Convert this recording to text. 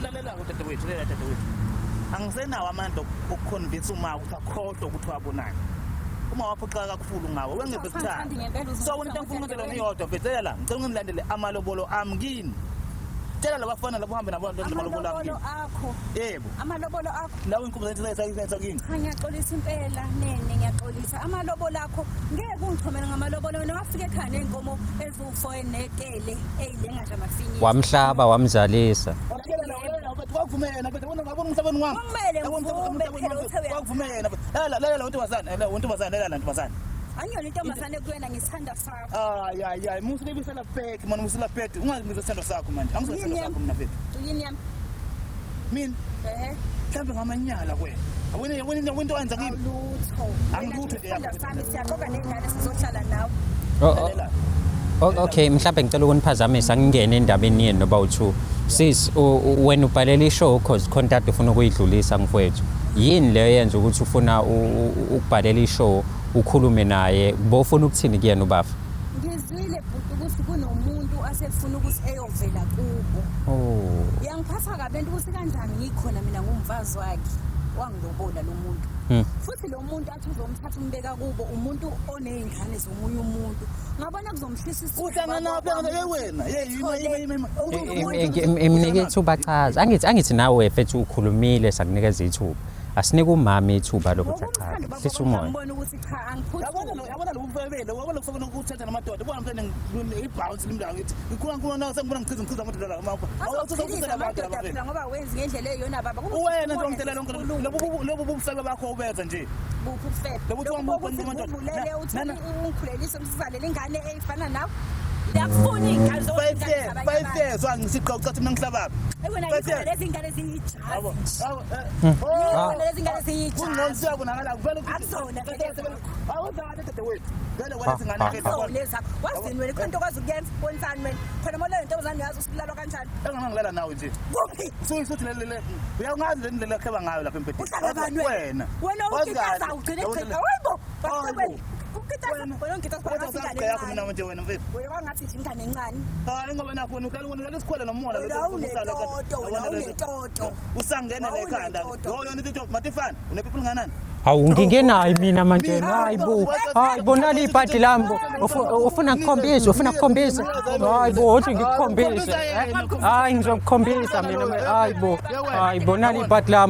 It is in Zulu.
lalela udadewethu angisenawo amandla okuconvince uma ukakhohlwa ukuthi wabonani uma waphoxa kakhulu ngawe wengeze kuthanda so wena into engifuna ukwenza niyodwa bhethela la ngicela ungilandele amalobolo ami kini tshela labafana labo hambe nabo amalobolo akho yebo amalobolo akho lawo inkubo zethu sayisenza kini ngiyaxolisa impela nene ngiyaxolisa amalobolo akho ngeke ungithomele ngamalobolo wena wafika ekhaya nenkomo ezu4 nekele eyilenga nje amafinyi wamhlaba wamzalisa wakuvumela bethu wona ngabona umhlabeni wami wakuvumela la ntombazana Anyona intombazane kuyena ngisithanda sakho. Hayi musilebisela back man musilaphethe ungazibiza isithando sakho manje angizosithanda sakho mina bethu. Yini yami? Mina mhlambe ngamanyala kwena. Yabona into oyenza kimi. Lutho. Angilutho nje yakho. Siyaxoxa nengane sizohlala nawe. Okay mhlawumbe ngicela ukuniphazamisa ngingene endabeni yeni noba u2 sis wena ubhalela ishow cause contact ufuna ukuyidlulisa ngifowethu yini leyo yenza ukuthi ufuna ukubhalela ishow ukhulume naye bofuna ukuthini kuyena ubafa ngizwile bhuti ukuthi kunomuntu asefuna ukuthi eyovela kubo yangiphatha kabi lento ukuthi kanjani ngikhona mina ngumfazi wakhe wangilobola lo muntu futhi lo muntu athi uzomthatha umbeka kubo umuntu onezingane zomunye umuntu ngabona kuzomhlisa uhlangana wena imnike ithuba chaza angithi nawe mfethu ukhulumile sakunikeza ithuba asinike umama ithuba lokuthi achaze hlisa umoya ngibona ukuthi cha angiphuthi yabona lo mfebele wabona kufuna ukuthatha namadoda ubona mhlawumbe ibhounce limdawo ngithi ngikhuluma nawe sengibona ngichiza amadoda la mapha awuthuzokuzela abantu la ngoba wenza ngendlela eyona baba wena nje ngitela lonke lobu bubusebe bakho ubenza nje buphu ufebe lobu ukuthi ulele uthi ungikhulelise umsizalela ingane eyifana nawe yakufuna ingane zokuthi 5 years wangisiqoqa mina ngihlabaphi wena lezi ingane ziyijazi lezi ingane ziyijazi kunonsiyabonakala vele akuzona awuzakade dadewethu vele wena singane leza wazini wena ikhonto kwazi ukuyenza wenzani wena khona molo into ozani yazi usilalwa kanjani engangilala nawe nje kuphi suthi lele uyangazi le ndlela ekheba ngayo lapha empetheni wena ukitaza ugcine echeka hayibo mina manje wena mfethu wangathi nje ingane encane hayi ngoba nafuna ukale sikhwele nomola toto usangena la ekhanda yona into matifana unepipi nganani hawu ngingenayi mina manje hayibo nali ibhadi lambo ufuna ukukhombisa hayibo uthi ngikukhombise hayi ngizokukhombisa mina hayibo nali ibhadi lami